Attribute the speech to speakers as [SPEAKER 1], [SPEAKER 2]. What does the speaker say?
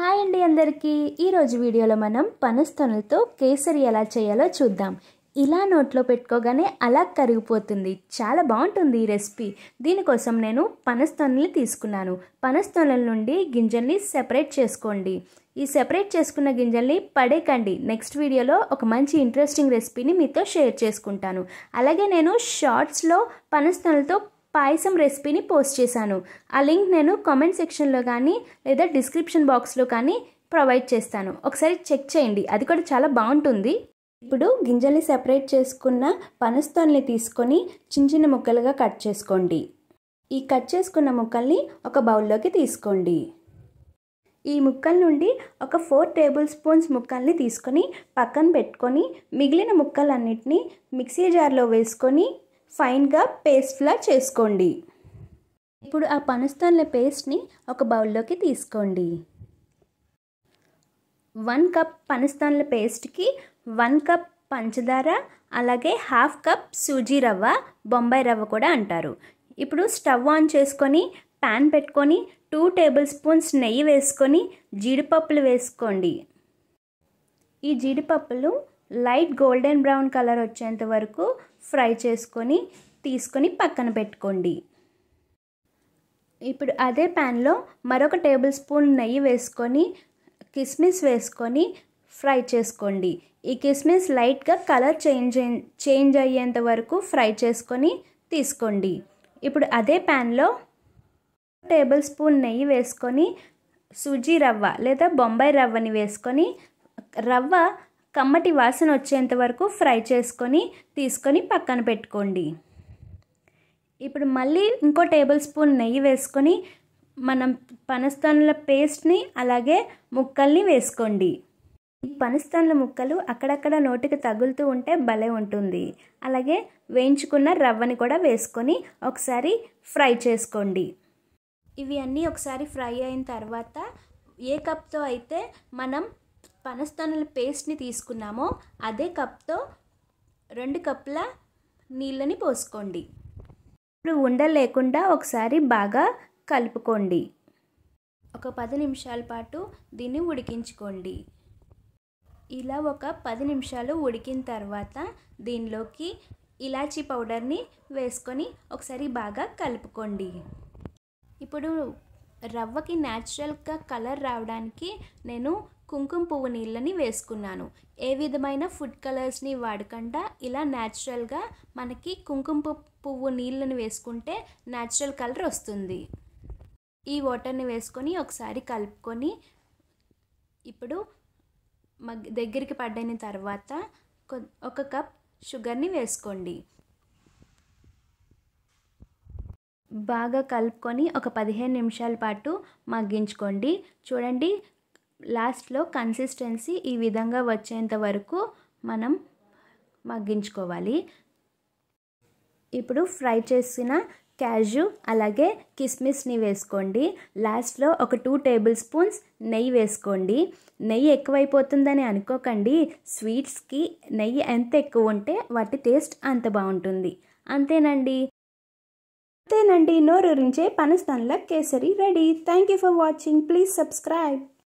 [SPEAKER 1] Hi అండి అందరికీ ఈరోజు వీడియోలో మనం పనస్తొనలతో కేసరి ఎలా చేయాలో చూద్దాం. ఇలా నోట్లో పెట్టుకోగానే అలా కరిగిపోతుంది. చాలా బాగుంటుంది ఈ రెసిపీ. దీనికోసం నేను పనస్తొనలు తీసుకున్నాను. పనస్తొనల నుండి గింజల్ని సెపరేట్ చేసుకోండి. ఈ సెపరేట్ చేసుకున్న గింజల్ని పడేకండి. నెక్స్ట్ వీడియోలో ఒక మంచి ఇంట్రెస్టింగ్ రెసిపీని మీతో షేర్ చేసుకుంటాను. అలాగే నేను షార్ట్స్లో పనస్తొనలతో పాయసం రెసిపీని పోస్ట్ చేశాను. ఆ లింక్ నేను కామెంట్ సెక్షన్లో కానీ లేదా డిస్క్రిప్షన్ బాక్స్లో కానీ ప్రొవైడ్ చేస్తాను. ఒకసారి చెక్ చేయండి, అది కూడా చాలా బాగుంటుంది. ఇప్పుడు గింజల్ని సెపరేట్ చేసుకున్న పనస్తొనల్ని తీసుకొని చిన్న చిన్న ముక్కలుగా కట్ చేసుకోండి. ఈ కట్ చేసుకున్న ముక్కల్ని ఒక బౌల్లోకి తీసుకోండి. ఈ ముక్కల నుండి ఒక 4 టేబుల్ స్పూన్స్ ముక్కల్ని తీసుకొని పక్కన పెట్టుకొని మిగిలిన ముక్కలన్నిటినీ మిక్సీ జార్లో వేసుకొని ఫైన్గా పేస్ట్లా చేసుకోండి. ఇప్పుడు ఆ పనస్తొనల పేస్ట్ని ఒక బౌల్లోకి తీసుకోండి. 1 కప్ పనస్తొనల పేస్ట్కి 1 కప్ పంచదార, అలాగే 1/2 కప్ సూజీ రవ్వ, బొంబాయి రవ్వ కూడా అంటారు. ఇప్పుడు స్టవ్ ఆన్ చేసుకొని ప్యాన్ పెట్టుకొని 2 టేబుల్ స్పూన్స్ నెయ్యి వేసుకొని జీడిపప్పులు వేసుకోండి. ఈ జీడిపప్పులు లైట్ గోల్డెన్ బ్రౌన్ కలర్ వచ్చేంత వరకు ఫ్రై చేసుకొని తీసుకొని పక్కన పెట్టుకోండి. ఇప్పుడు అదే ప్యాన్లో మరొక టేబుల్ స్పూన్ నెయ్యి వేసుకొని కిస్మిస్ వేసుకొని ఫ్రై చేసుకోండి. ఈ కిస్మిస్ లైట్గా కలర్ చేంజ్ అయ్యేంత వరకు ఫ్రై చేసుకొని తీసుకోండి. ఇప్పుడు అదే ప్యాన్లో టేబుల్ స్పూన్ నెయ్యి వేసుకొని సూజీ రవ్వ లేదా బొంబాయి రవ్వని వేసుకొని రవ్వ కమ్మటి వాసన వచ్చేంత వరకు ఫ్రై చేసుకొని తీసుకొని పక్కన పెట్టుకోండి. ఇప్పుడు మళ్ళీ ఇంకో టేబుల్ స్పూన్ నెయ్యి వేసుకొని మనం పనస్తొనల పేస్ట్ని అలాగే ముక్కల్ని వేసుకోండి. ఈ పనస్తొనల ముక్కలు అక్కడక్కడ నోటికి తగులుతూ ఉంటే భలే ఉంటుంది. అలాగే వేయించుకున్న రవ్వని కూడా వేసుకొని ఒకసారి ఫ్రై చేసుకోండి. ఇవి అన్నీ ఒకసారి ఫ్రై అయిన తర్వాత ఏ కప్తో అయితే మనం పనస్తొనల పేస్ట్ని తీసుకున్నామో అదే కప్తో 2 కప్పుల నీళ్ళని పోసుకోండి. ఇప్పుడు ఉండలు లేకుండా ఒకసారి బాగా కలుపుకోండి. ఒక 10 నిమిషాల పాటు దీన్ని ఉడికించుకోండి. ఇలా ఒక 10 నిమిషాలు ఉడికిన తర్వాత దీనిలోకి ఇలాచీ పౌడర్ని వేసుకొని ఒకసారి బాగా కలుపుకోండి. ఇప్పుడు రవ్వకి న్యాచురల్గా కలర్ రావడానికి నేను కుంకుమ పువ్వు నీళ్ళని వేసుకున్నాను. ఏ విధమైన ఫుడ్ కలర్స్ని వాడకుండా ఇలా న్యాచురల్గా మనకి కుంకుమ పువ్వు నీళ్ళని వేసుకుంటే న్యాచురల్ కలర్ వస్తుంది. ఈ వాటర్ని వేసుకొని ఒకసారి కలుపుకొని ఇప్పుడు దగ్గరికి పడిన తర్వాత 1 కప్ షుగర్ని వేసుకోండి. బాగా కలుపుకొని ఒక 15 నిమిషాల పాటు మగ్గించుకోండి. చూడండి, లాస్ట్లో కన్సిస్టెన్సీ ఈ విధంగా వచ్చేంత వరకు మనం మగ్గించుకోవాలి. ఇప్పుడు ఫ్రై చేసిన క్యాష్యూ అలాగే కిస్మిస్ని వేసుకోండి. లాస్ట్లో ఒక 2 టేబుల్ స్పూన్స్ నెయ్యి వేసుకోండి. నెయ్యి ఎక్కువైపోతుందని అనుకోకండి. స్వీట్స్కి నెయ్యి ఎంత ఎక్కువ ఉంటే వాటి టేస్ట్ అంత బాగుంటుంది. అంతేనండి, నోరూరించే పనస్తొనల kesari ready. Thank you for watching. Please subscribe.